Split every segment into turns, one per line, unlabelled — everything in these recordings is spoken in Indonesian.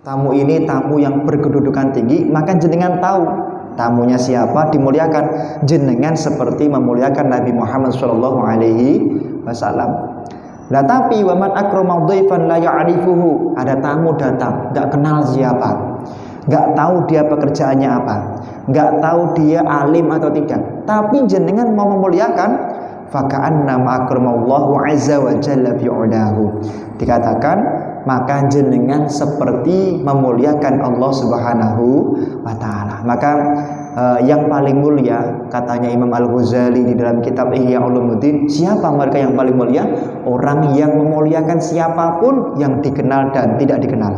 tamu ini tamu yang berkedudukan tinggi, maka jenengan tahu tamunya siapa, dimuliakan. Jenengan seperti memuliakan Nabi Muhammad SAW. Nah, tapi waman akrama dhaifan la ya'rifuhu, ada tamu datang, nggak kenal siapa, nggak tahu dia pekerjaannya apa, nggak tahu dia alim atau tidak, tapi jenengan mau memuliakan, faka'annama akramallahu azza wa jalla bi'udahu, dikatakan maka jenengan seperti memuliakan Allah Subhanahu wa ta'ala. Maka yang paling mulia, katanya Imam Al-Ghazali di dalam kitab Ihya Ulumuddin, siapa mereka yang paling mulia? Orang yang memuliakan siapapun yang dikenal dan tidak dikenal.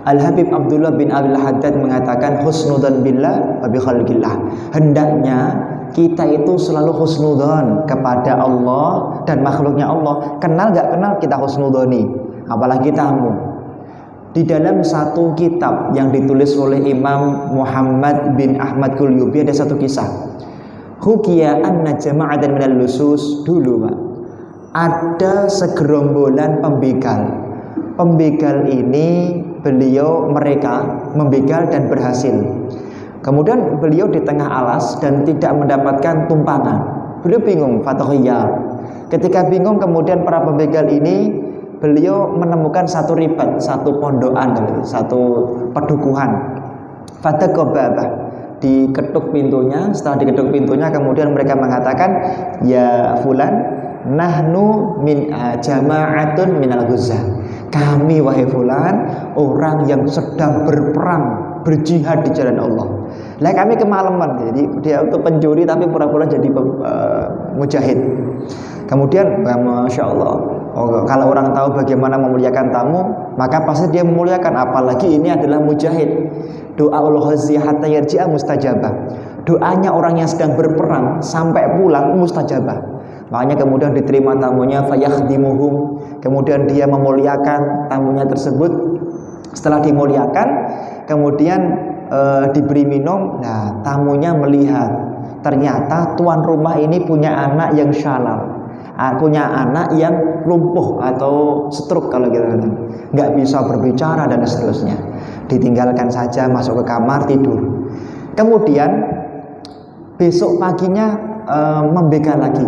Al-Habib Abdullah bin Abil Haddad mengatakan husnudzan billah wa bi khalqillah. Hendaknya kita itu selalu husnudzon kepada Allah dan makhluknya Allah. Kenal gak kenal kita husnudzoni, apalagi tamu. Di dalam satu kitab yang ditulis oleh Imam Muhammad bin Ahmad Qulyubi ada satu kisah. Hukiya anna jama'atan minal lusus, dulu Pak, ada segerombolan pembegal. Pembegal ini mereka membegal dan berhasil. Kemudian beliau di tengah alas dan tidak mendapatkan tumpangan. Beliau bingung, fatahiyar. Ketika bingung, kemudian para pembegal ini, beliau menemukan satu ribat, satu pondokan, satu pedukuhan. Fataqababa, diketuk pintunya. Setelah diketuk pintunya, kemudian mereka mengatakan, ya fulan, nahnu min jama'atun minal ghuzzah. Kami wahai fulan, orang yang sedang berperang, berjihad di jalan Allah. Lah kami kemalaman, jadi dia itu pencuri tapi pura-pura jadi mujahid. Kemudian, masya Allah, kalau orang tahu bagaimana memuliakan tamu, maka pasti dia memuliakan. Apalagi ini adalah mujahid. Doa ul-ghazi hatta yarji'a mustajabah. Doanya orang yang sedang berperang sampai pulang mustajabah. Makanya kemudian diterima tamunya, fayakhdimuhum. Kemudian dia memuliakan tamunya tersebut. Setelah dimuliakan, kemudian diberi minum. Nah, tamunya melihat ternyata tuan rumah ini punya anak yang syalal, punya anak yang lumpuh atau stroke kalau gitu, nggak bisa berbicara dan seterusnya. Ditinggalkan saja, masuk ke kamar tidur. Kemudian besok paginya membegal lagi.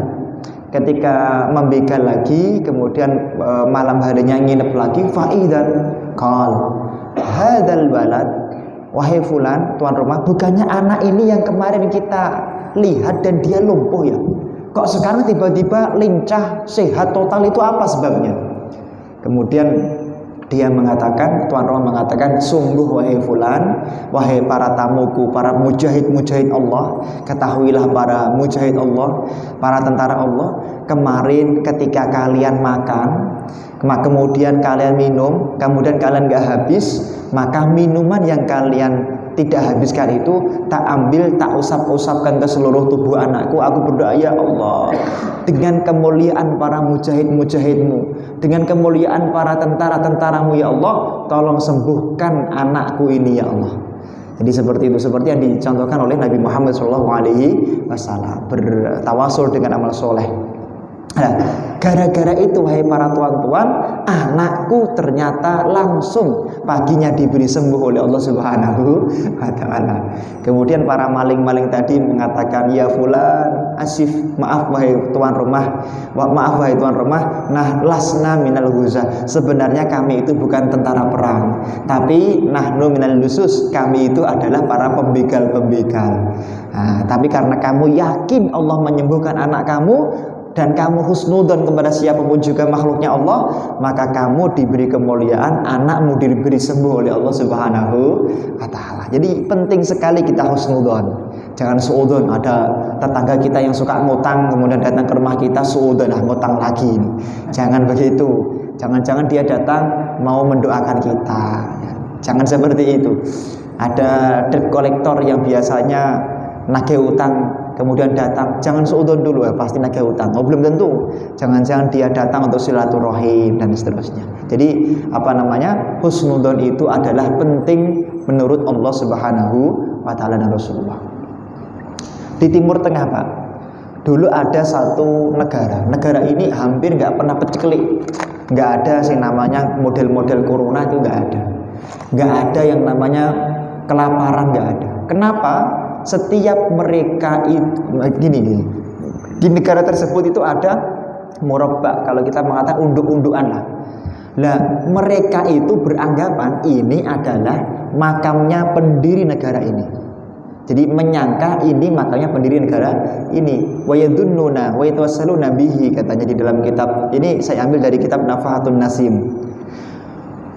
Ketika membegal lagi, kemudian malam harinya nginep lagi, faidan qal hadzal walad, wahai fulan, tuan rumah, bukannya anak ini yang kemarin kita lihat dan dia lumpuh ya? Kok sekarang tiba-tiba lincah, sehat total, itu apa sebabnya? Kemudian dia mengatakan, tuan rumah mengatakan, sungguh wahai fulan, wahai para tamuku, para mujahid-mujahid Allah, ketahuilah para mujahid Allah, para tentara Allah, kemarin ketika kalian makan, kemudian kalian minum, kemudian kalian gak habis, maka minuman yang kalian tidak habiskan itu tak ambil, tak usap-usapkan ke seluruh tubuh anakku. Aku berdoa, ya Allah, dengan kemuliaan para mujahid-mujahidmu, dengan kemuliaan para tentara-tentaramu, ya Allah, tolong sembuhkan anakku ini, ya Allah. Jadi seperti itu, seperti yang dicontohkan oleh Nabi Muhammad SAW, bertawasul dengan amal soleh. Nah, gara-gara itu wahai para tuan-tuan, anakku ternyata langsung paginya diberi sembuh oleh Allah Subhanahu wa ta'ala. Kemudian para maling-maling tadi mengatakan, ya fulan, asif, maaf wahai tuan rumah, nah lasna minal ghuzzah, sebenarnya kami itu bukan tentara perang, tapi nahnu minal lusus, kami itu adalah para pembegal-pembegal. Nah, tapi karena kamu yakin Allah menyembuhkan anak kamu, dan kamu husnudzon kepada siapapun juga makhluknya Allah, maka kamu diberi kemuliaan, anakmu diberi sembuh oleh Allah Subhanahu wa ta'ala. Jadi penting sekali kita husnudzon. Jangan suudzon. Ada tetangga kita yang suka ngutang, kemudian datang ke rumah kita, suudzon, ngutang lagi. Jangan begitu. Jangan-jangan dia datang mau mendoakan kita. Jangan seperti itu. Ada debt collector yang biasanya nagih utang, kemudian datang, jangan suudzon dulu, pasti nagih utang. Oh, belum tentu. Jangan-jangan dia datang untuk silaturahim dan seterusnya. Jadi husnudzon itu adalah penting menurut Allah Subhanahu wa ta'ala dan Rasulullah. Di Timur Tengah, Pak, dulu ada satu negara ini hampir nggak pernah peceklik, nggak ada sih namanya model-model corona, itu nggak ada. Nggak ada yang namanya kelaparan, nggak ada. Kenapa? Setiap mereka gini, di negara tersebut itu ada murabba, kalau kita mengatakan unduk-undukan lah. Nah, mereka itu beranggapan ini adalah makamnya pendiri negara ini. Jadi menyangka ini makamnya pendiri negara ini. Wa yadunnuna wa yatawassaluna bihi, katanya di dalam kitab. Ini saya ambil dari kitab Nafahatun Nasim.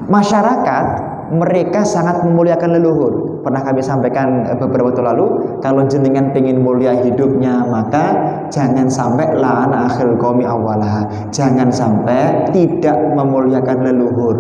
Masyarakat mereka sangat memuliakan leluhur. Pernah kami sampaikan beberapa waktu lalu, kalau jenengan pengen mulia hidupnya, maka jangan sampai la'ana akhil qaumi awwalaha. Jangan sampai tidak memuliakan leluhur.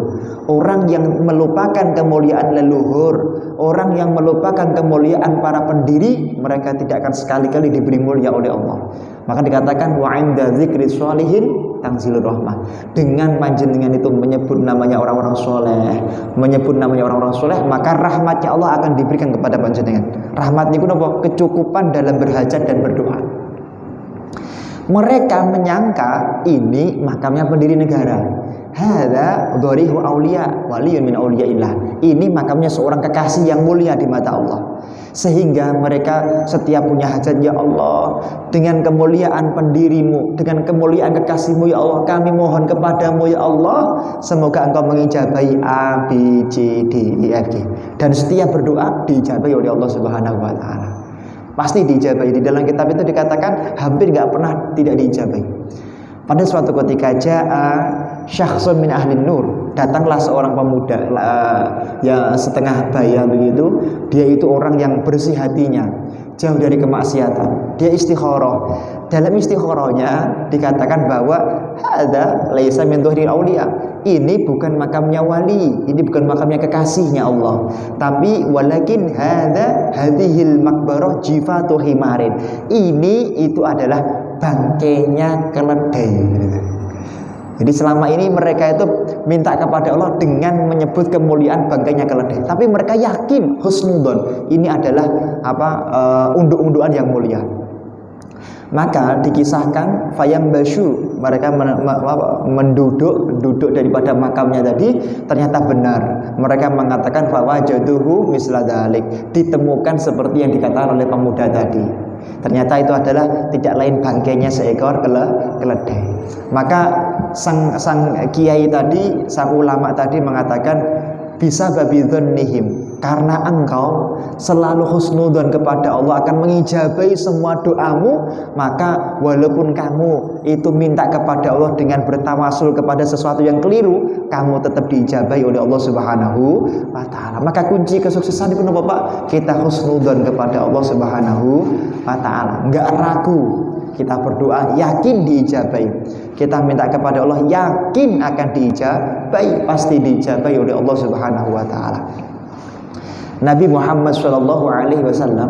Orang yang melupakan kemuliaan leluhur, orang yang melupakan kemuliaan para pendiri, mereka tidak akan sekali-kali diberi mulia oleh Allah. Maka dikatakan wa 'inda dzikri sholihin tanzilur rahmah. Dengan panjenengan itu menyebut namanya orang-orang soleh, menyebut namanya orang-orang soleh, maka rahmatnya Allah akan diberikan kepada panjenengan. Rahmat niku napa? Kecukupan dalam berhajat dan berdoa. Mereka menyangka ini makamnya pendiri negara. Hadza dharihu auliya waliyun min auliyaillah. Ini makamnya seorang kekasih yang mulia di mata Allah. Sehingga mereka setiap punya hajat, ya Allah, dengan kemuliaan pendirimu, dengan kemuliaan kekasihmu, ya Allah, kami mohon kepadamu, ya Allah, semoga engkau mengijabahi A, B, C, D, E, F, G. Dan setiap berdoa diijabahi oleh Allah Subhanahu wa Ta'ala. Pasti diijabahi. Di dalam kitab itu dikatakan hampir nggak pernah tidak diijabahi. Pada suatu ketika syakhsun min ahlin nur, datanglah seorang pemuda yang setengah baya begitu. Dia itu orang yang bersih hatinya, jauh dari kemaksiatan. Dia istikharah. Dalam istikharahnya dikatakan bahwa hadza laisa min dhuhril auliya. Ini bukan makamnya wali, ini bukan makamnya kekasihnya Allah, tapi walakin hadhil makbarah jifatu himarin. Ini itu adalah bangkainya keledai. Jadi selama ini mereka itu minta kepada Allah dengan menyebut kemuliaan bangkainya keledai, tapi mereka yakin husnudon, ini adalah unduk-undukan yang mulia. Maka dikisahkan fayam basyu, mereka duduk daripada makamnya tadi, ternyata benar. Mereka mengatakan fawajaduhu misla dzalik, ditemukan seperti yang dikatakan oleh pemuda tadi. Ternyata itu adalah tidak lain bangkainya seekor keledai. Maka sang kiai tadi, sang ulama tadi mengatakan bisa babi dzannihim, karena engkau selalu husnudzon kepada Allah akan mengijabahi semua doamu, maka walaupun kamu itu minta kepada Allah dengan bertawasul kepada sesuatu yang keliru, kamu tetap diijabahi oleh Allah Subhanahu wa Ta'ala. Maka kunci kesuksesan itu Bapak, kita husnudzon kepada Allah Subhanahu wa Ta'ala, enggak ragu. Kita berdoa yakin diijabahi. Kita minta kepada Allah yakin akan diijabahi, pasti diijabahi oleh Allah Subhanahu wa Ta'ala. Nabi Muhammad SAW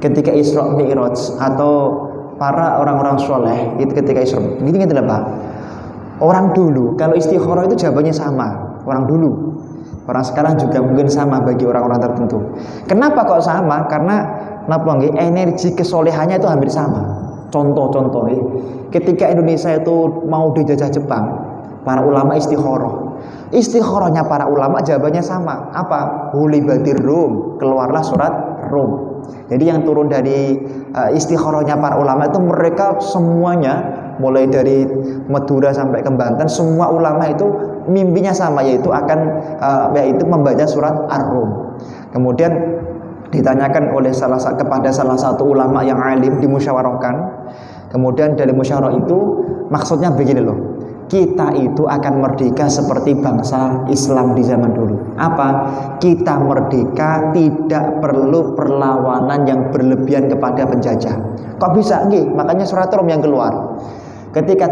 ketika Isra Mi'raj, atau para orang-orang soleh itu ketika Isra, gitu Pak. Orang dulu kalau istikharah itu jawabannya sama. Orang dulu, orang sekarang juga mungkin sama bagi orang-orang tertentu. Kenapa kok sama? Karena energi kesolehannya itu hampir sama. Contoh-contoh, ketika Indonesia itu mau dijajah Jepang, para ulama istikharah. Istikharahnya para ulama jawabannya sama. Apa? Hulibatir Rum, keluarlah surat Rum. Jadi yang turun dari istikharahnya para ulama itu mereka semuanya, mulai dari Madura sampai ke Banten, semua ulama itu mimpinya sama, yaitu yaitu membaca surat Ar-Rum. Kemudian ditanyakan oleh kepada salah satu ulama yang alim, dimusyawarahkan. Kemudian dari musyawarah itu maksudnya begini loh, kita itu akan merdeka seperti bangsa Islam di zaman dulu. Apa? Kita merdeka tidak perlu perlawanan yang berlebihan kepada penjajah. Kok bisa? Nggih, makanya surat Rum yang keluar. Ketika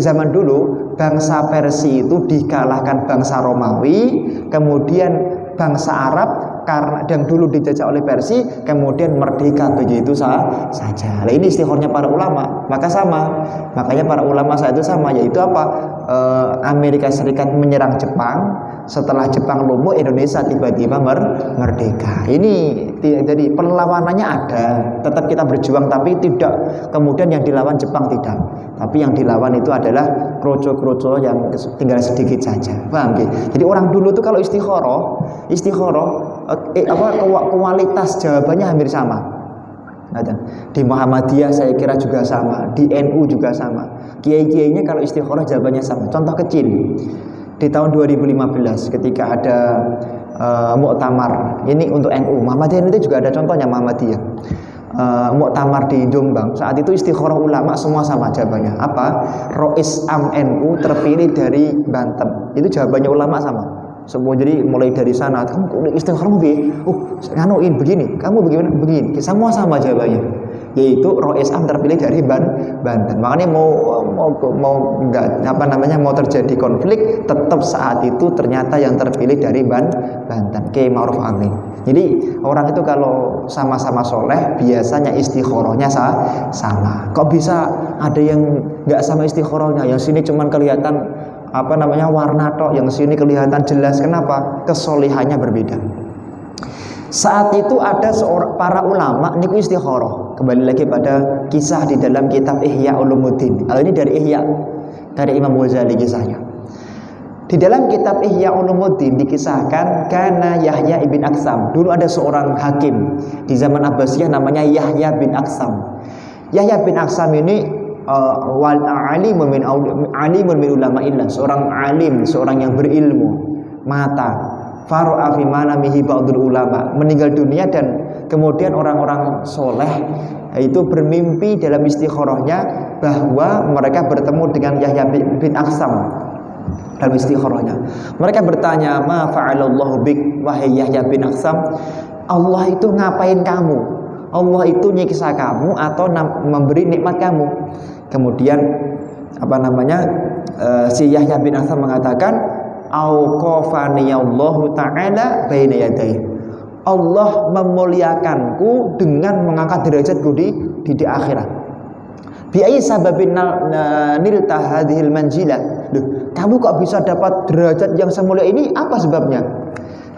zaman dulu bangsa Persia itu dikalahkan bangsa Romawi, kemudian bangsa Arab karena yang dulu dijajah oleh Persia kemudian merdeka begitu saja. Nah, ini istikharahnya para ulama, maka sama. Makanya para ulama saat itu sama, yaitu apa? Amerika Serikat menyerang Jepang, Setelah Jepang lumpuh, Indonesia tiba-tiba merdeka. Ini jadi perlawanannya ada, tetap kita berjuang, tapi tidak kemudian yang dilawan Jepang tidak. Tapi yang dilawan itu adalah kroco-kroco yang tinggal sedikit saja. Paham ya? Jadi orang dulu tuh kalau istikharah kualitas jawabannya hampir sama. Di Muhammadiyah saya kira juga sama, di NU juga sama. Kiai-kiainya kalau istikharah jawabannya sama. Contoh kecil, di tahun 2015 ketika ada muktamar, ini untuk NU, Muhammadiyah itu juga ada contohnya Muhammadiyah. Muktamar di Jombang, saat itu istikharah ulama semua sama jawabannya. Apa? Rois Am NU terpilih dari Banten. Itu jawabannya ulama sama. Semua, jadi mulai dari sana, kamu istikharah nganuin begini, kamu begini, semua sama jawabannya, yaitu Rois Am terpilih dari Banten. Makanya mau terjadi konflik, tetap saat itu ternyata yang terpilih dari Banten, Kiai Ma'ruf Amin. Jadi orang itu kalau sama-sama soleh biasanya istikharahnya sama. Kok bisa ada yang nggak sama istikharahnya? Yang sini cuman kelihatan warna tok, yang sini kelihatan jelas. Kenapa? Kesolehannya berbeda. Saat itu ada para ulama niku istikharah. Kembali lagi pada kisah di dalam kitab Ihya Ulumuddin. Ini dari Ihya, dari Imam Ghazali kisahnya. Di dalam kitab Ihya Ulumuddin dikisahkan kana Yahya ibn Aksam. Dulu ada seorang hakim di zaman Abbasiyah namanya Yahya bin Aksam. Yahya bin Aksam ini alimun min ulama'illah, seorang alim, seorang yang berilmu, mata faru'a fi manamihi ba'dul ulama, meninggal dunia dan kemudian orang-orang soleh itu bermimpi dalam istikharahnya bahwa mereka bertemu dengan Yahya bin Aksam dalam istikharahnya. Mereka bertanya, ma fa'alallahu bik, wahai Yahya bin Aksam, Allah itu ngapain kamu? Allah itu nyiksa kamu atau memberi nikmat kamu? Kemudian si Yahya bin Aksam mengatakan, auqafaniyallahu ta'ala baina yadayhi, Allah memuliakanku dengan mengangkat derajatku di akhirat. Bi ayyi sababin nilta hadhil manzilah, kamu kok bisa dapat derajat yang semulia ini, apa sebabnya?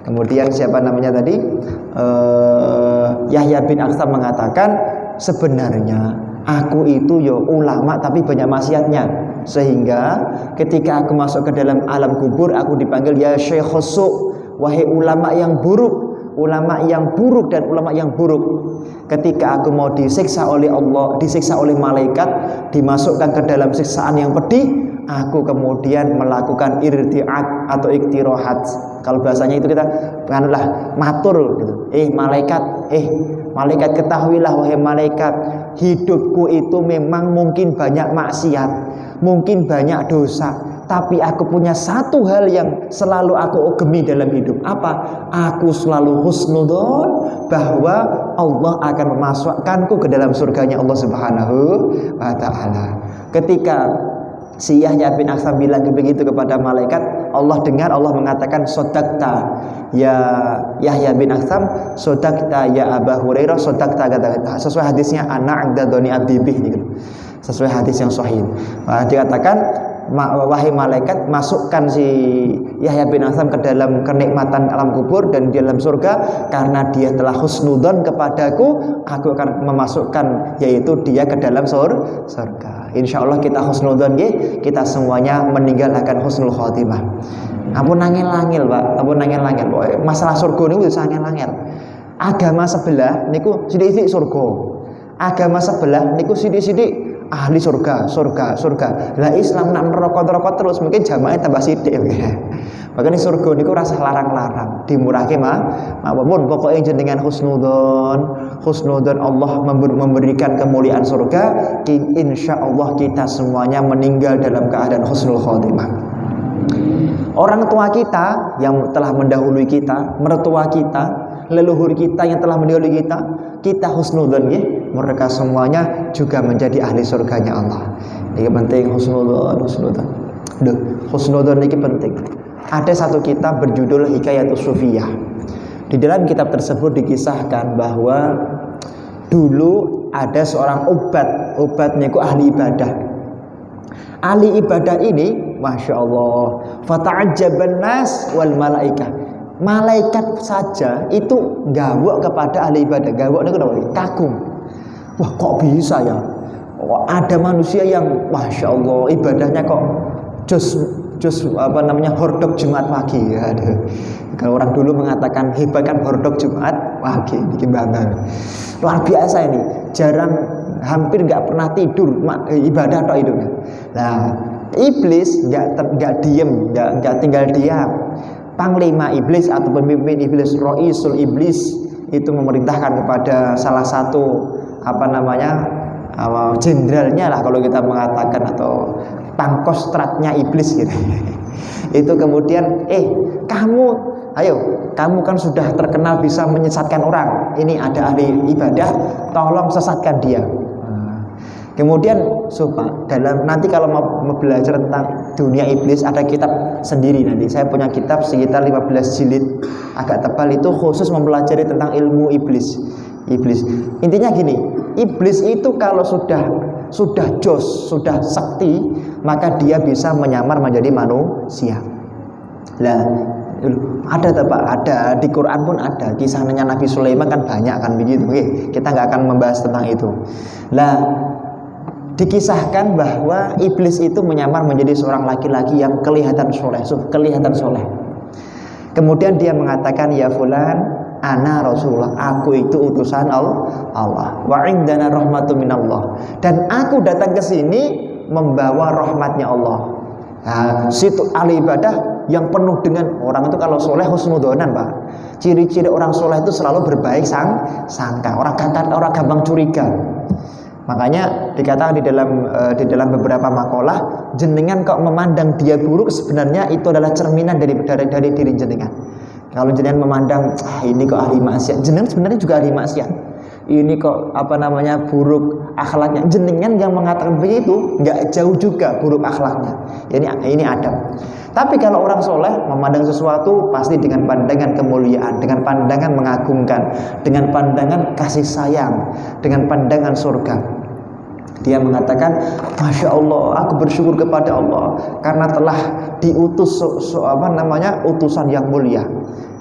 Kemudian Yahya bin Aksam mengatakan, sebenarnya aku itu ulama tapi banyak maksiatnya, sehingga ketika aku masuk ke dalam alam kubur aku dipanggil ya Syekh Su, wahai ulama yang buruk, ulama yang buruk dan ulama yang buruk. Ketika aku mau disiksa oleh Allah, disiksa oleh malaikat, dimasukkan ke dalam siksaan yang pedih, aku kemudian melakukan irti'at atau iktirohat. Kalau bahasanya itu kita matur gitu. Malaikat ketahuilah wahai malaikat, hidupku itu memang mungkin banyak maksiat, mungkin banyak dosa, tapi aku punya satu hal yang selalu aku gemi dalam hidup. Apa? Aku selalu husnudzon bahwa Allah akan memasukkanku ke dalam surganya Allah Subhanahu wa ta'ala. Ketika si Yahya bin Aksam bilang begitu kepada malaikat, Allah dengar, Allah mengatakan, sodakta ya Yahya bin Aksam, sodakta ya Aba Hurairah, sodakta, sesuai hadisnya anak agdadoni abdibih gitu. Sesuai hadis yang sahih. Dikatakan, wahai malaikat, masukkan si Yahya bin Aksam ke dalam kenikmatan alam kubur dan di dalam surga, karena dia telah husnudzon kepadaku, aku akan memasukkan yaitu dia ke dalam surga. Insya Allah kita husnudzon ya, kita semuanya meninggal akan husnul khotimah. Ampun nangil-nangil Pak, ampun nangil-nangil. Masalah surga niku wis angel-angel. Agama sebelah niku sithik-sithik surga. Agama sebelah niku sithik-sithik ahli surga. Lah Islam nak neraka terus, mungkin jamaahnya tambah sithik ya. Makanya surga niku rasa larang-larang, dimurahke mawon pokoke jenengan husnudzon Allah memberikan kemuliaan surga, insyaallah kita semuanya meninggal dalam keadaan husnul khotimah. Orang tua kita yang telah mendahului kita, mertua kita, leluhur kita yang telah mendahului kita husnudzon ya, mereka semuanya juga menjadi ahli surganya Allah. Ini penting husnudzon. Husnudzon ini penting. Ada satu kitab berjudul Hikayatus Sufiyah. Di dalam kitab tersebut dikisahkan bahwa dulu ada seorang obatnya itu ahli ibadah. Ahli ibadah ini, masya Allah, Fata'ajjaban nas wal malaikah. Malaikat saja itu gawok kepada ahli ibadah. Gawok itu kagum. Wah, kok bisa ya? Ada manusia yang Masya Allah ibadahnya kok just hordok Jumat pagi ya. Kalau orang dulu mengatakan hebat kan hordok Jumat pagi, bikin bangga. Luar biasa ini, hampir nggak pernah tidur ibadah atau itu. Nah, iblis nggak diem, nggak tinggal diam. Panglima iblis atau pemimpin iblis, Roisul iblis, itu memerintahkan kepada salah satu jenderalnya lah kalau kita mengatakan, atau pangkostratnya iblis gitu. Itu kemudian kamu kan sudah terkenal bisa menyesatkan orang, ini ada ahli ibadah, tolong sesatkan dia. Kemudian nanti kalau mau belajar tentang dunia iblis ada kitab sendiri. Nanti saya punya kitab sekitar 15 jilid agak tebal, itu khusus mempelajari tentang ilmu iblis. Intinya gini, iblis itu kalau sudah sudah sakti, maka dia bisa menyamar menjadi manusia. Lah, ada di Quran pun ada kisahnya Nabi Sulaiman kan banyak kan begitu. Oke, kita nggak akan membahas tentang itu. Lah, dikisahkan bahwa iblis itu menyamar menjadi seorang laki-laki yang kelihatan soleh. Kemudian dia mengatakan, ya fulan, ana Rasulullah, aku itu utusan Allah. Wa indana rahmatu minallah, dan aku datang ke sini membawa rahmatnya Allah. Nah, situ ahli ibadah yang penuh dengan orang itu kalau soleh husnudonan, Pak. Ciri-ciri orang soleh itu selalu berbaik sangka, orang gampang curiga. Makanya dikatakan di dalam beberapa makalah, jenengan kok memandang dia buruk, sebenarnya itu adalah cerminan dari diri jenengan. Kalau jenengan memandang ini kok ahli maksiat, jenengan sebenarnya juga ahli maksiat. Ini kok buruk akhlaknya, jenengan yang mengatakan begitu nggak jauh juga buruk akhlaknya. Ini adab. Tapi kalau orang soleh memandang sesuatu pasti dengan pandangan kemuliaan, dengan pandangan mengagungkan, dengan pandangan kasih sayang, dengan pandangan surga. Dia mengatakan, Masya Allah, aku bersyukur kepada Allah karena telah diutus utusan yang mulia.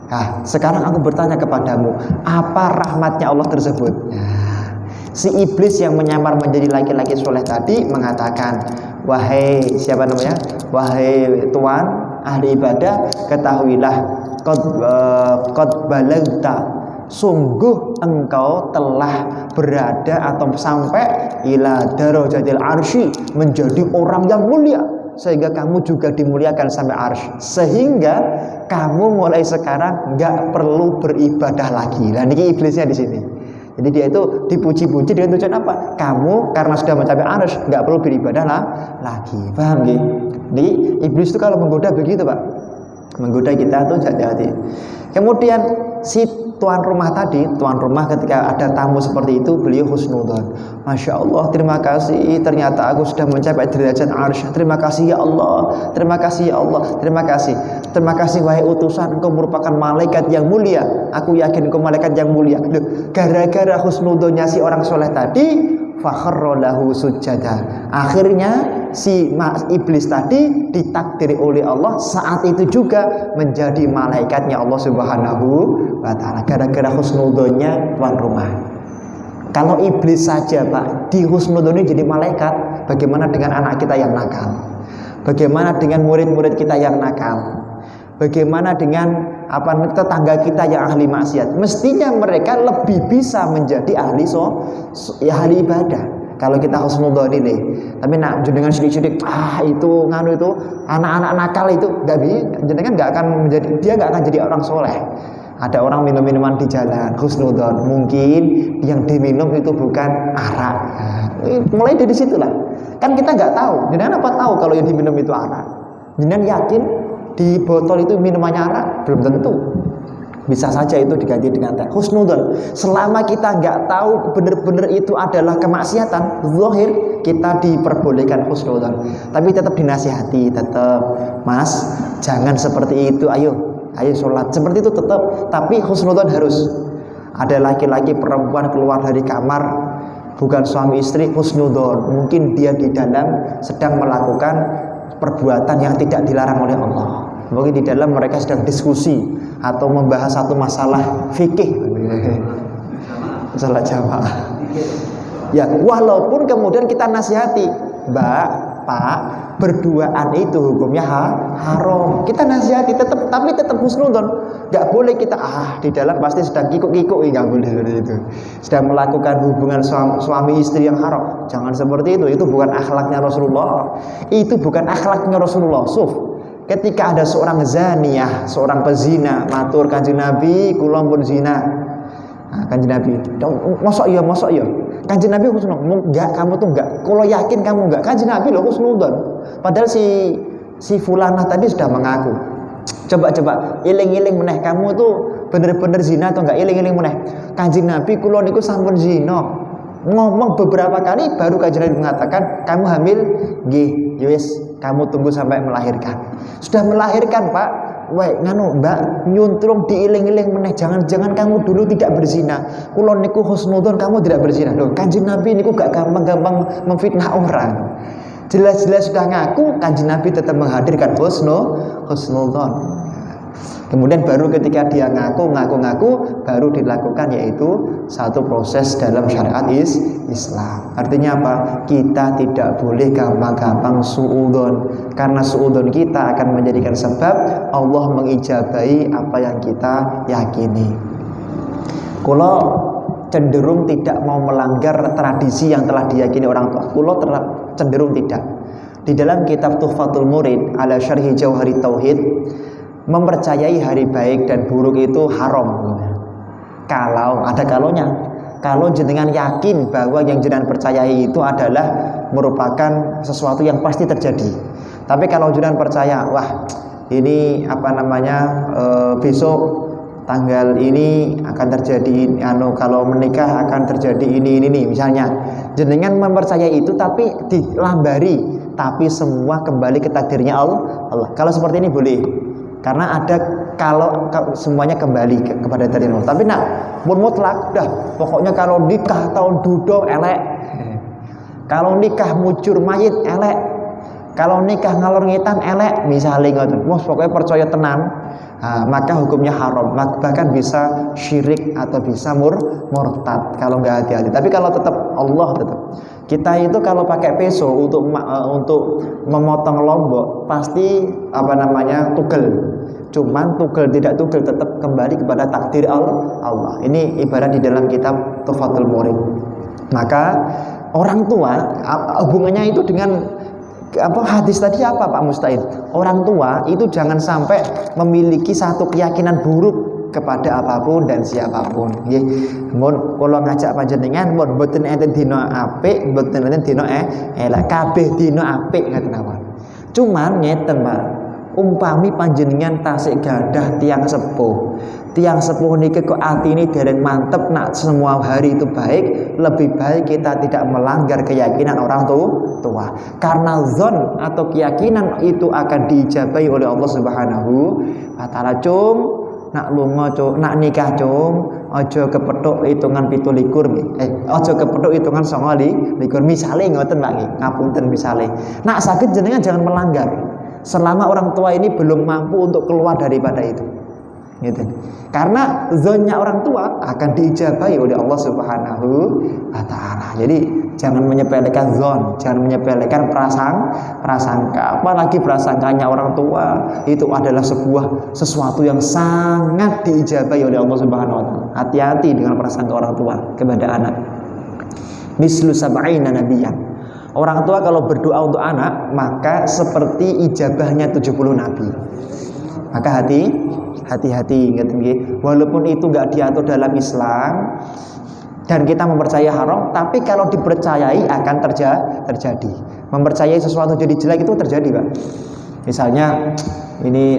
Nah, sekarang aku bertanya kepadamu, apa rahmatnya Allah tersebut? Nah, si iblis yang menyamar menjadi laki-laki soleh tadi mengatakan, wahai Tuhan ahli ibadah, ketahuilah qad balagta, sungguh engkau telah berada atau sampai ila darajatil arsy, menjadi orang yang mulia, sehingga kamu juga dimuliakan sampai arsy, sehingga kamu mulai sekarang nggak perlu beribadah lagi. Nah, ini iblisnya di sini. Jadi dia itu dipuji-puji dengan tujuan apa? Kamu karena sudah mencapai arsy nggak perlu beribadah lagi. Paham nggih? Jadi iblis itu kalau menggoda begitu, Pak. Menggoda kita tuh hati-hati. Kemudian si tuan rumah ketika ada tamu seperti itu, beliau husnudzon. Masya Allah, terima kasih, ternyata aku sudah mencapai derajat arsy. Terima kasih ya Allah, terima kasih ya Allah, terima kasih wahai utusan, engkau merupakan malaikat yang mulia. Aku yakin engkau malaikat yang mulia. Gara-gara husnudzonnya si orang soleh tadi, fakharra lahu sujada. Akhirnya si iblis tadi ditakdiri oleh Allah saat itu juga menjadi malaikatnya Allah Subhanahu wa taala, gara-gara husnudzonnya tuan rumah. Kalau iblis saja, Pak, di husnudzonnya jadi malaikat, bagaimana dengan anak kita yang nakal? Bagaimana dengan murid-murid kita yang nakal? Bagaimana dengan tetangga kita yang ahli maksiat? Mestinya mereka lebih bisa menjadi ahli ibadah. Kalau kita husnudzon ini, tapi nak jenengan sidik-sidik, itu anak-anak nakal itu jenengan nggak akan jadi orang soleh. Ada orang minum minuman di jalan, husnudzon, mungkin yang diminum itu bukan arak. Mulai dari situlah. Kan kita nggak tahu. Jenengan apa tahu kalau yang diminum itu arak? Jenengan yakin di botol itu minumannya arak? Belum tentu. Bisa saja itu diganti dengan teh. Husnudzon. Selama kita nggak tahu benar-benar itu adalah kemaksiatan zahir, kita diperbolehkan husnudzon. Tapi tetap dinasihati, Mas, jangan seperti itu. Ayo sholat seperti itu tetap. Tapi husnudzon harus. Ada laki-laki perempuan keluar dari kamar, bukan suami istri, husnudzon. Mungkin dia di dalam sedang melakukan perbuatan yang tidak dilarang oleh Allah. Mungkin di dalam mereka sedang diskusi atau membahas satu masalah fikih, masalah jamaah. Ya, walaupun kemudian kita nasihati, Mbak, Pak, berduaan itu hukumnya haram. Kita nasihati tetap, tapi tetap husnudzon. Gak boleh kita di dalam pasti sedang kikuk-kikuk, nggak boleh seperti itu. Sedang melakukan hubungan suami istri yang haram. Jangan seperti itu. Itu bukan akhlaknya Rasulullah. Itu bukan akhlaknya Rasulullah. Ketika ada seorang zaniyah, seorang pezina, matur Kanjeng Nabi, kula pun zina. Kanjeng Nabi, mosok ya. Kanjeng Nabi husnudzon, enggak, kamu tuh enggak. Kalau yakin kamu enggak, Kanjeng Nabi loh husnudzon. Padahal si fulanah tadi sudah mengaku. Coba iling-iling meneh, kamu tuh bener-bener zina atau enggak, iling-iling meneh. Kanjeng Nabi kula niku sampun zina. Ngomong beberapa kali baru Kanjeng Nabi mengatakan kamu hamil, nggih, ya wis, kamu tunggu sampai melahirkan. Sudah melahirkan, Pak. Wah, nganu Mbak, nyuntrung diiling-iling meneh, jangan kamu dulu tidak berzina. Kula niku husnudzon kamu tidak berzina. Loh, Kanjeng Nabi niku gak gampang-gampang memfitnah orang. Jelas-jelas sudah ngaku, Kanjeng Nabi tetap menghadirkan husnudzon. Kemudian baru ketika dia ngaku baru dilakukan, yaitu satu proses dalam syariat Islam. Artinya apa? Kita tidak boleh gampang-gampang suudzon, karena suudzon kita akan menjadikan sebab Allah mengijabahi apa yang kita yakini. Kalau cenderung tidak mau melanggar tradisi yang telah diyakini orang tua, kalau cenderung tidak. Di dalam kitab Tuhfatul Murid ala Syarhi Jauhari Tauhid, mempercayai hari baik dan buruk itu haram. Kalau jenengan yakin bahwa yang jenengan percayai itu adalah merupakan sesuatu yang pasti terjadi. Tapi kalau jenengan percaya, wah ini besok tanggal ini akan terjadi, kalau menikah akan terjadi ini misalnya, jenengan mempercayai itu tapi dilambari, tapi semua kembali ke takdirnya Allah. Kalau seperti ini boleh. Karena ada kalau semuanya kembali kepada takdir Allah. Tapi mutlak dah. Pokoknya kalau nikah tahun dudo elek. Kalau nikah mujur mayit elek. Kalau nikah ngalor ngitan elek, misalnya ngoten. Pokoknya percaya tenan, maka hukumnya haram. Bahkan bisa syirik atau bisa murtad kalau nggak hati-hati. Tapi kalau tetap Allah tetap. Kita itu kalau pakai peso untuk memotong lombok pasti tugel. Cuman tugel tidak tugel tetap kembali kepada takdir Allah. Ini ibarat di dalam kitab Tuhfatul Murid. Maka orang tua hubungannya itu dengan hadis tadi apa Pak Musta'in? Orang tua itu jangan sampai memiliki satu keyakinan buruk kepada apapun dan siapapun. Nggih. Mun kula ngajak panjenengan mun mboten enten dina apik, mboten enten dina elek, kabeh dina apik ngaten mawon. Cuman ngeten Pak, umpami panjenengan tasik gadah tiang sepuh niki kok atine dereng mantep nak semua hari itu baik, lebih baik kita tidak melanggar keyakinan orang tua. Karena zon atau keyakinan itu akan diijabahi oleh Allah Subhanahu wa taala. Nak lunga nak nikah aja kepethuk hitungan 17 aja kepethuk hitungan 29 misale ngoten Pak nggih, ngapunten misale. Nak saged jenengan jangan melanggar selama orang tua ini belum mampu untuk keluar daripada itu. Gitu. Karena zonnya orang tua akan diijabahi oleh Allah Subhanahu wa taala. Jadi jangan menyepelekan zon, jangan menyepelekan prasangka. Apalagi prasangkanya orang tua itu adalah sesuatu yang sangat diijabahi oleh Allah Subhanahu wa taala. Hati-hati dengan prasangka orang tua kepada anak. Mislu sab'ina nabiyan. Orang tua kalau berdoa untuk anak maka seperti ijabahnya 70 nabi. Maka hati-hati nggih. Walaupun itu enggak diatur dalam Islam dan kita mempercayai haram, tapi kalau dipercayai akan terjadi. Mempercayai sesuatu jadi jelek itu terjadi, Pak. Misalnya ini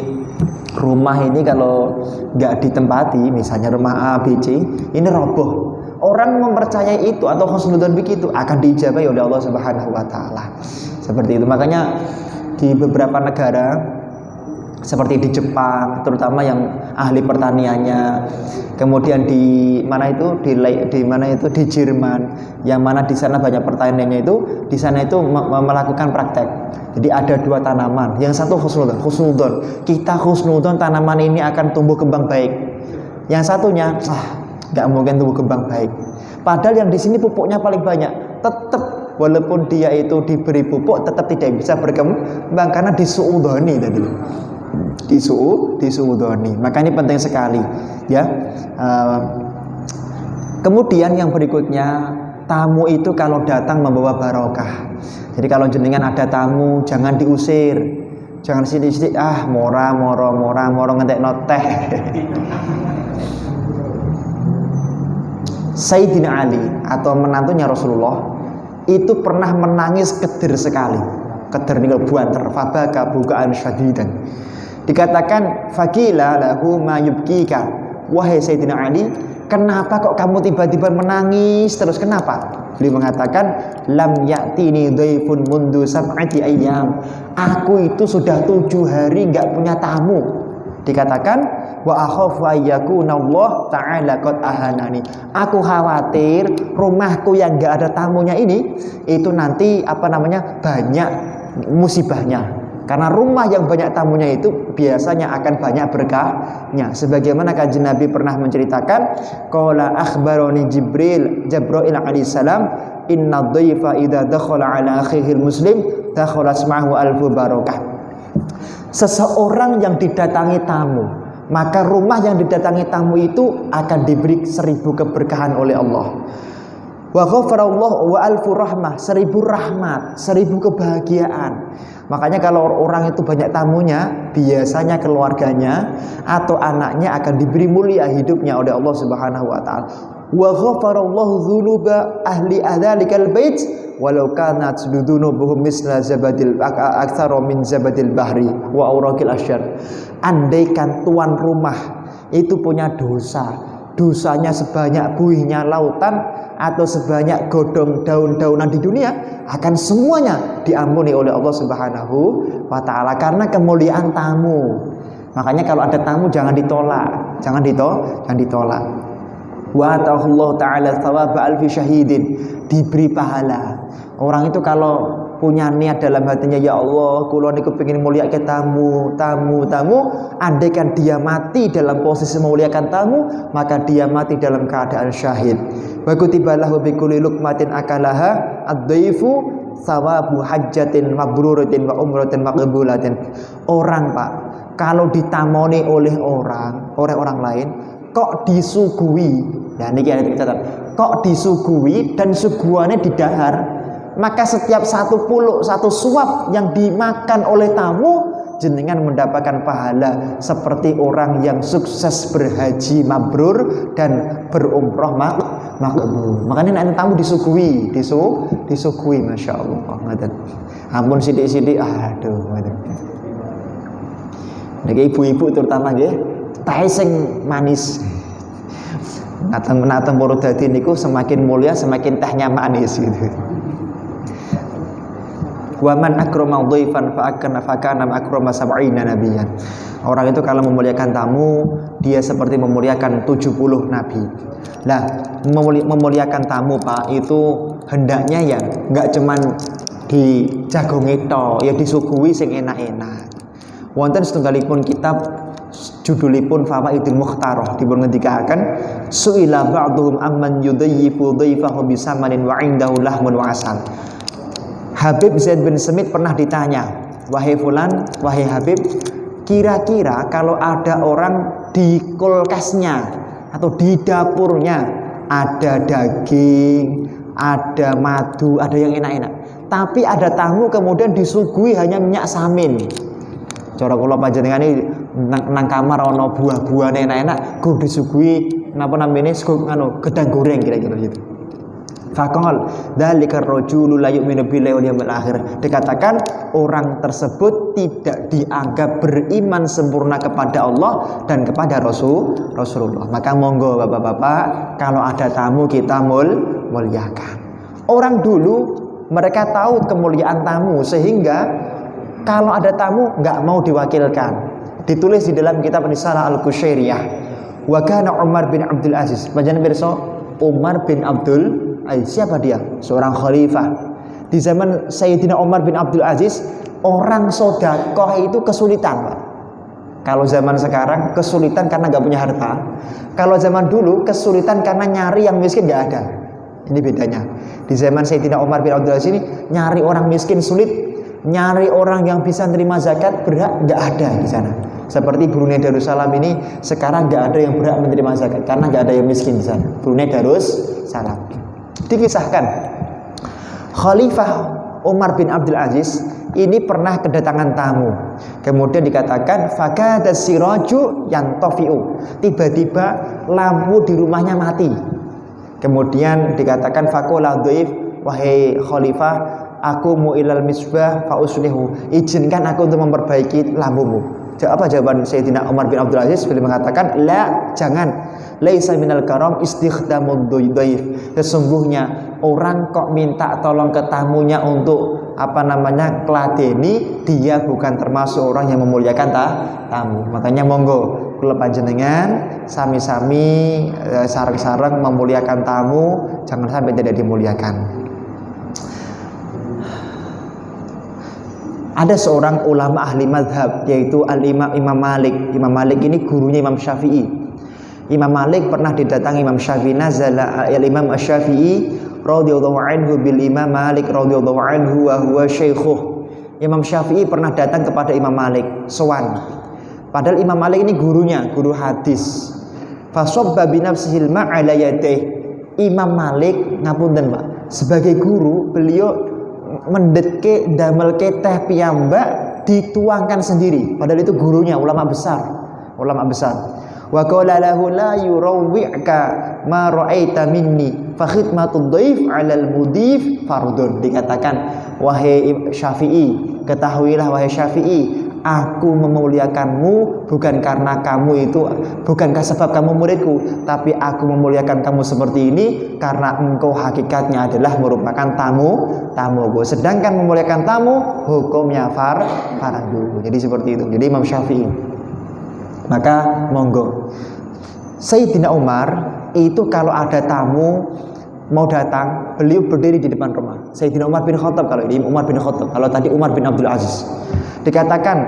rumah ini kalau enggak ditempati, misalnya rumah A, B, C, ini roboh. Orang mempercayai itu atau husnudzon begitu akan diijabahi oleh Allah Subhanahu wa taala. Seperti itu. Makanya di beberapa negara seperti di Jepang, terutama yang ahli pertaniannya. Kemudian di mana itu di Jerman, yang mana di sana banyak pertaniannya itu, di sana itu melakukan praktek. Jadi ada dua tanaman, yang satu husnudon. Kita husnudon tanaman ini akan tumbuh kembang baik. Yang satunya nggak mungkin tumbuh kembang baik. Padahal yang di sini pupuknya paling banyak, tetap walaupun dia itu diberi pupuk tetap tidak bisa berkembang karena disuudoni tadi. Disuudoni. Maka ini penting sekali, ya. Kemudian yang berikutnya, tamu itu kalau datang membawa barokah. Jadi kalau jenengan ada tamu, jangan diusir. Jangan sini-sini moro ngentekno teh. Sayyidina Ali atau menantunya Rasulullah itu pernah menangis keder sekali. Keder niku buanter, fabaka bukaan syadidan. Dikatakan faqila lahu ma yubkika. Wahai Sayyidina Ali, kenapa kok kamu tiba-tiba menangis terus, kenapa? Beliau mengatakan lam ya'tini dhaifun mundu sab'ati ayyam. Aku itu sudah 7 hari enggak punya tamu. Dikatakan wa akhafu ayyakuna Allah ta'ala qad ahanani. Aku khawatir rumahku yang enggak ada tamunya ini itu nanti banyak musibahnya. Karena rumah yang banyak tamunya itu biasanya akan banyak berkahnya. Sebagaimana Kanjeng Nabi pernah menceritakan, qala akhbarani Jibril alaihissalam, inna dhaifa idza dakhala ala akhihi muslim dakhala asma'u alfu barakah. Seseorang yang didatangi tamu, maka rumah yang didatangi tamu itu akan diberi 1000 keberkahan oleh Allah. Wa ghafarallahu wa alfu rahmah, 1000 rahmat, 1000 kebahagiaan. Makanya kalau orang itu banyak tamunya, biasanya keluarganya atau anaknya akan diberi mulia hidupnya oleh Allah Subhanahu wa taala. Wa ghafarallahu dzunuba ahli adzalikal bait walau kanat dunubuhum misla zabadil aktsara min zabadil bahri wa auraqil asyar. Andaikan tuan rumah itu punya dosa, dosanya sebanyak buihnya lautan atau sebanyak godong daun-daunan di dunia, akan semuanya diampuni oleh Allah Subhanahu wa taala karena kemuliaan tamu. Makanya kalau ada tamu jangan ditolak, jangan ditolak. Wa atahullahu ta'ala thawaba alfi syahidin, diberi pahala. Orang itu kalau punya niat dalam hatinya, ya Allah, kula niku pengen muliakan tamu. Andaikan dia mati dalam posisi memuliakan tamu, maka dia mati dalam keadaan syahid. Wa kutiba lahu bi kulli luqmatin akalaha ad-dhaifu thawabu hajjatin mabruratin wa umratin maqbulatin. Orang, Pak, kalau ditamoni oleh orang lain kok disuguhi, ya niki ada catatan, kok disuguhi dan suguhannya didahar, maka setiap satu puluk, satu suap yang dimakan oleh tamu, jenengan mendapatkan pahala seperti orang yang sukses berhaji mabrur dan berumroh makbul. Makanya nanti tamu disuguhi, masya Allah. Ampun sidik-sidik, aduh. Niki ibu-ibu terutama nggih, tahe sing manis. Nateng para dadi niku semakin mulia semakin tehnya manis gitu. Wa man akrama dhaifan fa kana akrama sab'ina nabiyyan. Orang itu kalau memuliakan tamu, dia seperti memuliakan 70 nabi. Lah, memuliakan tamu, Pak, itu hendaknya ya enggak cuman dijagongi tok, ya disuguhi sing enak-enak. Wonten setunggalipun kitab judulipun Fawaidul Mukhtarah dipun ngendikaken, suila ba'dhum amman yudayyifu dhaifahu bisamanin wa 'indahu lahmun wa asal. Habib Zaid bin Semit pernah ditanya, wahai fulan, wahai Habib, kira-kira kalau ada orang di kulkasnya atau di dapurnya ada daging, ada madu, ada yang enak-enak, tapi ada tamu kemudian disuguhi hanya minyak samin. Cara kula panjenengan iki nang kamar ana buah-buahane enak-enak, kudu disuguhi napa namine gedang goreng kira-kira gitu. Faqal dzalikar rajulu la yu'minu billahi wal yawmil akhir. Dikatakan orang tersebut tidak dianggap beriman sempurna kepada Allah dan kepada Rasulullah. Maka monggo Bapak-bapak, kalau ada tamu kita muliakan. Orang dulu mereka tahu kemuliaan tamu sehingga kalau ada tamu nggak mau diwakilkan. Ditulis di dalam kitab Risalah Al-Qusyairiyah. Wa kana Umar bin Abdul Aziz. Panjenengan pirsa, Umar bin Abdul Aziz, siapa dia? Seorang khalifah. Di zaman Sayyidina Umar bin Abdul Aziz, orang sedekah itu kesulitan, Pak. Kalau zaman sekarang kesulitan karena nggak punya harta. Kalau zaman dulu kesulitan karena nyari yang miskin nggak ada. Ini bedanya. Di zaman Sayyidina Umar bin Abdul Aziz ini nyari orang miskin sulit, nyari orang yang bisa menerima zakat berat nggak ada di sana. Seperti Brunei Darussalam ini sekarang nggak ada yang berhak menerima zakat karena nggak ada yang miskin di sana. Brunei Darussalam. Dikisahkan Khalifah Umar bin Abdul Aziz ini pernah kedatangan tamu. Kemudian dikatakan fakada siraju yantafiu. Tiba-tiba lampu di rumahnya mati. Kemudian dikatakan faqala dhaif, wahai khalifah, aku mu ilal misbah fa uslihu. Izinkan aku untuk memperbaiki lampumu. Apa jawaban Sayyidina Umar bin Abdul Aziz? Beliau mengatakan, la, jangan. Laisa minal karam istikhdamud dhaif. Sesungguhnya orang kok minta tolong ke tamunya untuk keladeni, dia bukan termasuk orang yang memuliakan tamu. Makanya monggo kula panjenengan sami-sami sareng-sareng memuliakan tamu, jangan sampai tidak dimuliakan. Ada seorang ulama ahli madhab, yaitu Imam Malik. Imam Malik ini gurunya Imam Syafi'i. Imam Malik pernah didatangi Imam Syafi'i. Nazala al-Imam Syafi'i radhiyallahu anhu bil Imam Malik radhiyallahu anhu wa huwa syaikhuh. Imam Syafi'i pernah datang kepada Imam Malik, sowan. Padahal Imam Malik ini gurunya, guru hadis. Fasabba bi nafsihil ma'ala yadayh. Imam Malik ngapunten, Pak, sebagai guru beliau mendetke damelke teh piyambak dituangkan sendiri, padahal itu gurunya ulama besar. Wa qala lahu la yurawwi'ka ma ra'aita minni fa khidmatud dhaif 'alal mudif fardun. Dikatakan, wahai Syafi'i, ketahuilah wahai Syafi'i, aku memuliakanmu bukan karena bukankah sebab kamu muridku, tapi aku memuliakan kamu seperti ini karena engkau hakikatnya adalah merupakan tamuku. Sedangkan memuliakan tamu hukumnya fardu. Jadi seperti itu. Jadi Imam Syafi'i. Maka monggo. Sayyidina Umar itu kalau ada tamu mau datang, beliau berdiri di depan rumah. Sayyidina Umar bin Khattab, kalau ini Umar bin Khattab, kalau tadi Umar bin Abdul Aziz. Dikatakan,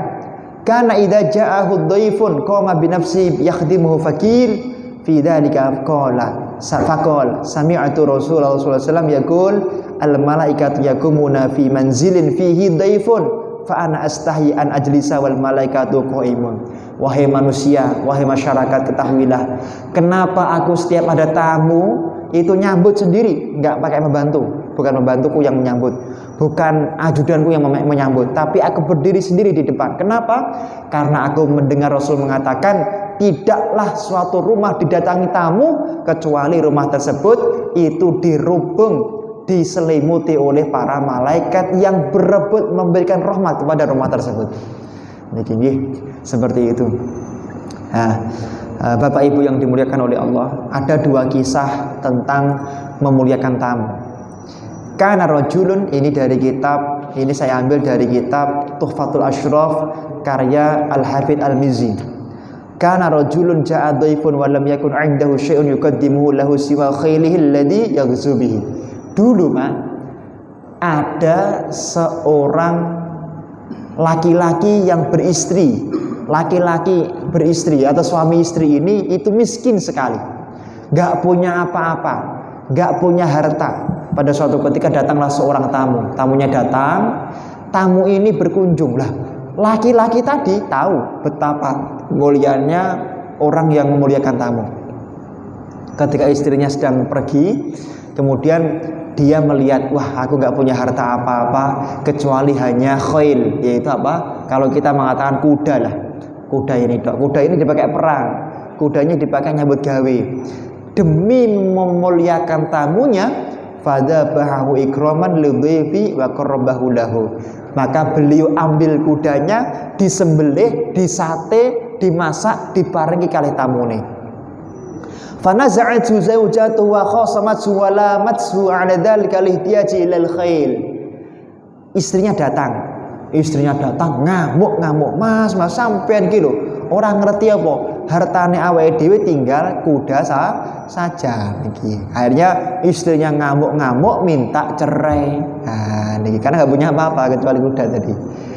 kana idza ja'ahu dhaifun qama bi nafsi yakhdimuhu fakir fi dzalika qala sami'tu Rasulullah sallallahu alaihi wasallam yaqul al malaikatu yaqumuna fi manzilin fihi dhaifun fa ana astahi an ajlisa wal malaikatu qaimun. Wahai manusia, wahai masyarakat, ketahuilah, kenapa aku setiap ada tamu itu nyambut sendiri, nggak pakai membantu. Bukan membantuku yang menyambut, bukan ajudanku yang menyambut, tapi aku berdiri sendiri di depan. Kenapa? Karena aku mendengar Rasul mengatakan, tidaklah suatu rumah didatangi tamu kecuali rumah tersebut itu dirubung, diselimuti oleh para malaikat yang berebut memberikan rahmat kepada rumah tersebut. Ini seperti itu. Nah, Bapak Ibu yang dimuliakan oleh Allah, ada dua kisah tentang memuliakan tamu. Kana rajulun, ini saya ambil dari kitab Tuhfatul Ashraf karya Al-Hafidz Al-Mizzi. Kana rajulun ja'a dhaifun wa lam yakun 'indahu syai'un yuqaddimuhu lahu siwa khaylihi alladhi yaghzu bihi. Dulu, Pak, ada seorang laki-laki yang beristri. Laki-laki beristri atau suami istri ini itu miskin sekali, gak punya apa-apa, gak punya harta. Pada suatu ketika datanglah seorang tamu. Tamunya datang, tamu ini berkunjung. Lah, laki-laki tadi tahu betapa mulianya orang yang memuliakan tamu. Ketika istrinya sedang pergi, kemudian dia melihat, wah, aku gak punya harta apa-apa kecuali hanya khail, yaitu apa? Kalau kita mengatakan kuda lah. Kuda ini dipakai perang, kudanya dipakai nyambut gawe. Demi memuliakan tamunya, fadzabahu ikraman lidhifi wa qarrabahu lahu. Maka beliau ambil kudanya, disembelih, disate, dimasak, diparingi kalih tamune. Fanaza'atu zawjatuhu wa khasamathu wa lamathu 'ala dzalika lihtiyaji ilal khail. Istrinya datang, Istrinya datang ngamuk-ngamuk, "Mas, sampean ki lho, ora ngerti apa? Hartane awake dhewe tinggal kuda saja." Niki. Akhirnya istrinya ngamuk-ngamuk minta cerai. Nah, niki karena nggak punya apa-apa kecuali kuda tadi.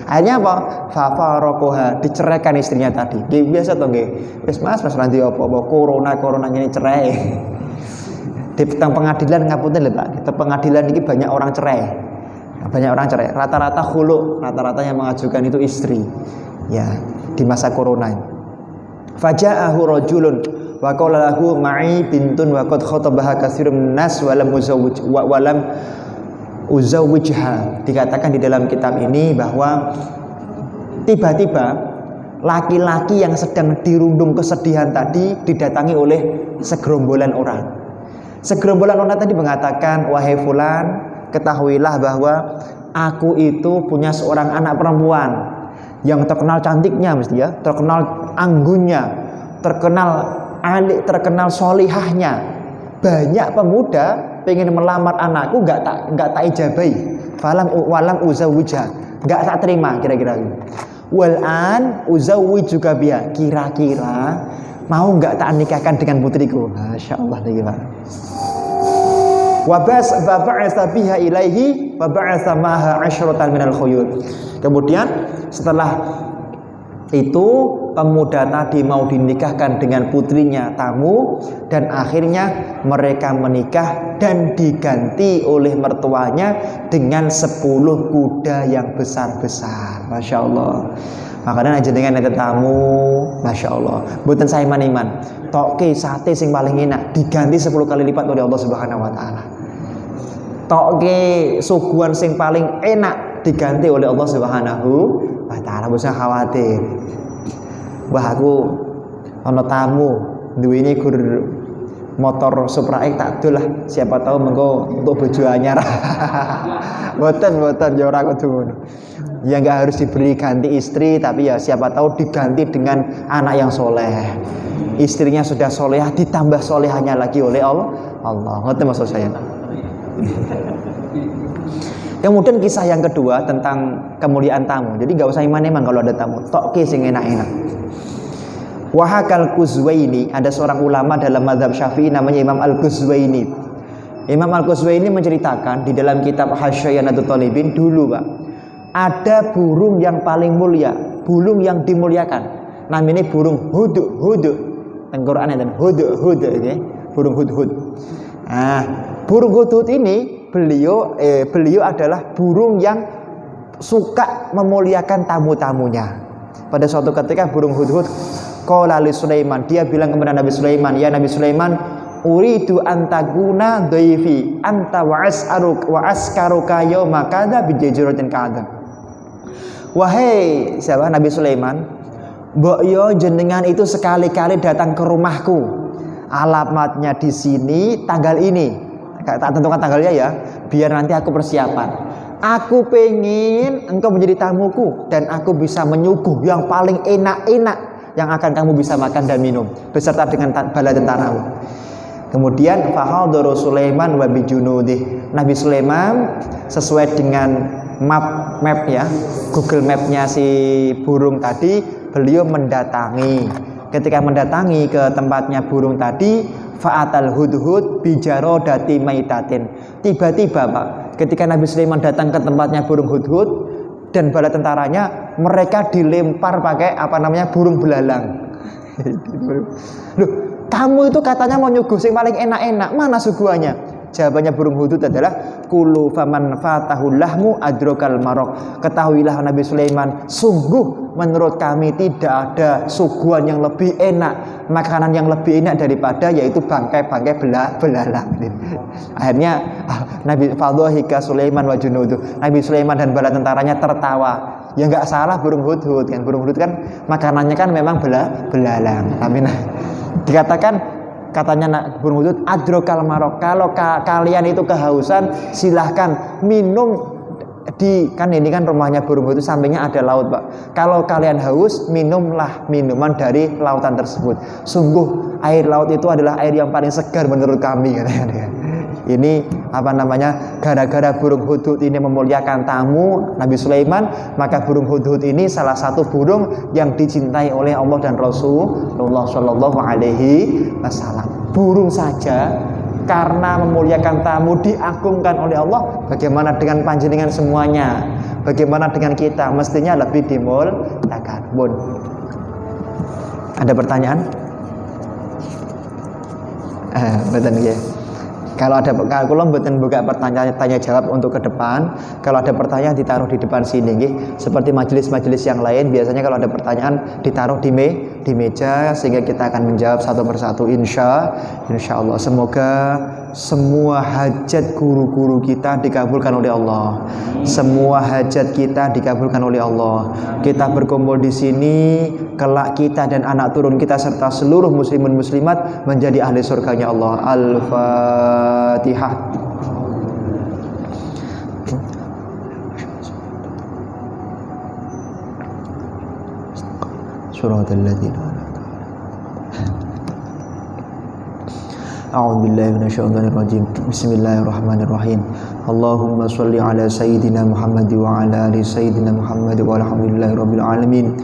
Akhirnya apa? Fafarokoha, diceraikan istrinya tadi. Nggih biasa to nggih. Wis Mas nanti apa-apa corona ini cerai. Di pengadilan ngapunten lho Pak. Di pengadilan ini banyak orang cerai. Banyak orang cerai, rata-rata khulu, rata-rata yang mengajukan itu istri. Ya, di masa corona ini. Faja'ahu rajulun wa qala lahu ma'i bintun wa qad khatabaha katsirun nas wa lam uzawwijha. Dikatakan di dalam kitab ini bahwa tiba-tiba laki-laki yang sedang dirundung kesedihan tadi didatangi oleh segerombolan orang. Segerombolan orang tadi mengatakan, "Wahai fulan, ketahuilah bahwa aku itu punya seorang anak perempuan yang terkenal cantiknya, mesti ya, terkenal anggunnya, terkenal solihahnya. Banyak pemuda pengen melamar anakku, nggak tak ijabahi. Walam uzawwijha, nggak tak terima kira-kira. Walan uzawwij juga biya, kira-kira mau nggak tak nikahkan dengan putriku." Masya Allah lagi Pak. Waba'asa biha ilaihi wa ba'asa maha asyratan minal khuyul. Kemudian setelah itu pemuda tadi mau dinikahkan dengan putrinya tamu, dan akhirnya mereka menikah dan diganti oleh mertuanya dengan 10 kuda yang besar-besar. Masya Allah. Makanya aja dengan ada tamu, Masya Allah. Buatan saya iman. Toke sate sing paling enak diganti 10 kali lipat oleh Allah Subhanahu Wa Taala. Toke suguhan sing paling enak diganti oleh Allah Subhanahu Wa Taala. Bosan khawatir. Wah aku ono tamu, duwini gur motor Supra X tak dul lah. Siapa tahu mengko untuk bojo anyar. Boten ya ora kudu ngono. Ya nggak harus diberi ganti istri, tapi ya siapa tahu diganti dengan anak yang soleh. Istrinya sudah solehah, ditambah solehahnya lagi oleh Allah. Ngerti maksud saya? Kemudian kisah yang kedua tentang kemuliaan tamu. Jadi nggak usah iman-iman kalau ada tamu. Toke sing enak-enak. Wahakal Quzwaini, ada seorang ulama dalam mazhab Syafi'i namanya Imam Al-Quzwaini. Imam Al-Quzwaini menceritakan di dalam kitab Hasyayanatut Thalibin dulu Pak, ada burung yang paling mulia, burung yang dimuliakan. Namanya burung hudhud. Al-Qur'an dan hudhud okay? Burung hudhud. Nah, burung hudhud ini beliau adalah burung yang suka memuliakan tamu-tamunya. Pada suatu ketika burung hudhud qala li Sulaiman, dia bilang kepada Nabi Sulaiman, "Ya Nabi Sulaiman, uridu antaguna dhaifi anta wa askaruka yauma kadza bi jaziratin kadza." Wahai siapa Nabi Sulaiman, mbok yo jenengan itu sekali-kali datang ke rumahku. Alamatnya di sini, tanggal ini. Tak tentukan tanggalnya ya, biar nanti aku persiapan. Aku pengen engkau menjadi tamuku dan aku bisa menyuguh yang paling enak-enak yang akan kamu bisa makan dan minum beserta dengan bala tentaramu. Kemudian fahadharu Sulaiman wa bijunudih. Nabi Sulaiman sesuai dengan map ya, Google Map-nya si burung tadi, beliau mendatangi. Ketika mendatangi ke tempatnya burung tadi, fa'atal hudhud bijarodati maitatin. Tiba-tiba Pak, ketika Nabi Sulaiman datang ke tempatnya burung hudhud dan bala tentaranya, mereka dilempar pakai burung belalang. Loh, kamu itu katanya mau nyuguh sing paling enak-enak, mana suguhannya? Jawabannya burung hudhud adalah kulu faman fatahul lahmu adrokal marok. Ketahuilah Nabi Sulaiman, sungguh menurut kami tidak ada suguhan yang lebih enak, makanan yang lebih enak daripada yaitu bangkai-bangkai belalang. Akhirnya Nabi Fadhahika Sulaiman wa junuduh. Nabi Sulaiman dan bala tentaranya tertawa. Ya nggak salah burung hudhud kan. Burung hudhud kan makanannya kan memang belalang. Tapi dikatakan katanya burung hudhud adrokal marok, kalau kalian itu kehausan silahkan minum di, kan ini kan rumahnya burung hudhud sampingnya ada laut Pak. Kalau kalian haus, minumlah minuman dari lautan tersebut. Sungguh air laut itu adalah air yang paling segar menurut kami katanya. Ini gara-gara burung hudhud ini memuliakan tamu Nabi Sulaiman, maka burung hudhud ini salah satu burung yang dicintai oleh Allah dan Rasulullah Shallallahu Alaihi Wasallam. Burung saja karena memuliakan tamu diagungkan oleh Allah. Bagaimana dengan panjenengan semuanya? Bagaimana dengan kita? Mestinya lebih dimuliakan. Bun. Ada pertanyaan? Betul ya. Kalau mboten buka pertanyaan tanya jawab untuk ke depan. Kalau ada pertanyaan ditaruh di depan sini nggih. Seperti majelis-majelis yang lain biasanya kalau ada pertanyaan ditaruh di meja sehingga kita akan menjawab satu persatu insya Allah. Semoga semua hajat guru-guru kita dikabulkan oleh Allah. Semua hajat kita dikabulkan oleh Allah. Kita berkumpul di sini, kelak kita dan anak turun kita serta seluruh muslimin muslimat menjadi ahli surganya Allah. Al-Fatihah. Suratul ladzina A'udzu billahi minasyaitonir rajim. Bismillahirrahmanirrahim. Allahumma shalli ala sayyidina Muhammad wa ala ali sayyidina Muhammad walhamdulillahi rabbil alamin.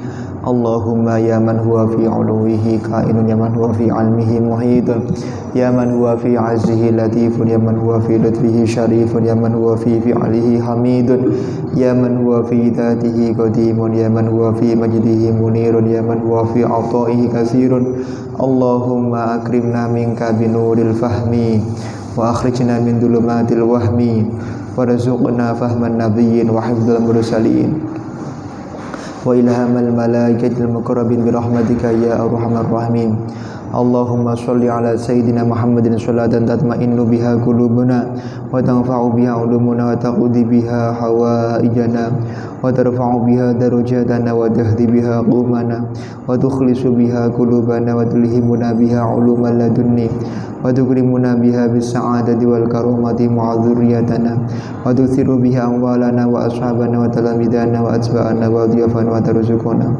Allahumma ya man huwa fi 'uluwihi kainun, ya man huwa fi 'ilmihi muhitun, ya man huwa fi 'azzihi latifun, ya man huwa fi lutfihi syarifun, ya man huwa fi fi'lihi hamidun, ya man huwa fi dzatihi qadimun, ya man huwa fi majdihi munirun, ya man huwa fi 'ata'ihi katsirun. Allahumma akrimna minka binuril fahmi wa akhrijna min dhulumatil wahmi warzuqna fahman nabiyyin wa hifdzal mursalin wa ilhamal malaikatil muqarrabin bi rahmatika ya arhamar rahimin. Allahumma sholli ala sayyidina Muhammadin sholatan tatma'innu biha qulubuna wa tanfa'u biha ulumuna wa taqdi biha hawaijana wa tarfa'u biha darajatana wa tahdi biha qumana wa tukhlisu biha qulubana wa tulhimuna biha ulumal ladunni wa tukrimuna biha bis sa'adati wal karamati ma'a dzurriyyatana wa tuthiru biha amwalana wa ashabana wa talamidana wa atba'ana wa dhiyafana wa tarzuquna.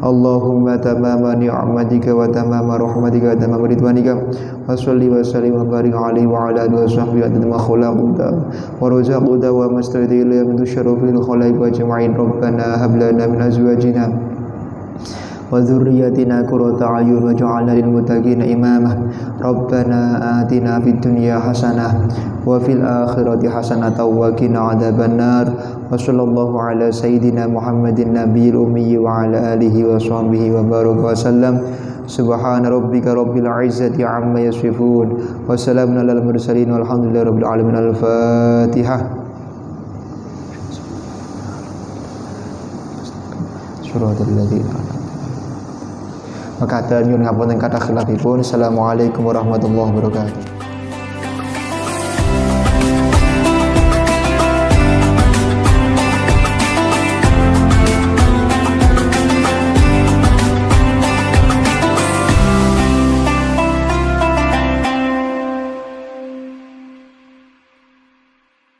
Allahumma tamama ni'matika wa tamama rahmatika wa tamama ridwanika wa sholli wa sallim wa barik alaihi wa ala alihi wa sahbihi wa tamma khulaquta wa razaqta wa masta'idhi ila min syarril khalaiq wa jama'in. Rabbana hab lana min azwajina wa dzurriyyatina qurrata a'yun waj'alna lil muttaqina imama. Rabbana atina fid dunya hasanah wa fil akhirati hasanah wa qina adzabannar. Wa sallallahu ala sayyidina Muhammadin nabiyil ummi wa ala alihi wa sahbihi wa baraka wa sallam. Subhana rabbika rabbil izzati amma yasifun wa salamun alal mursalin walhamdulillahi rabbil alamin. Al-Fatihah. Suratul ladzina maka nyuwun ngapunten kathah khilafipun. Assalamualaikum warahmatullahi wabarakatuh.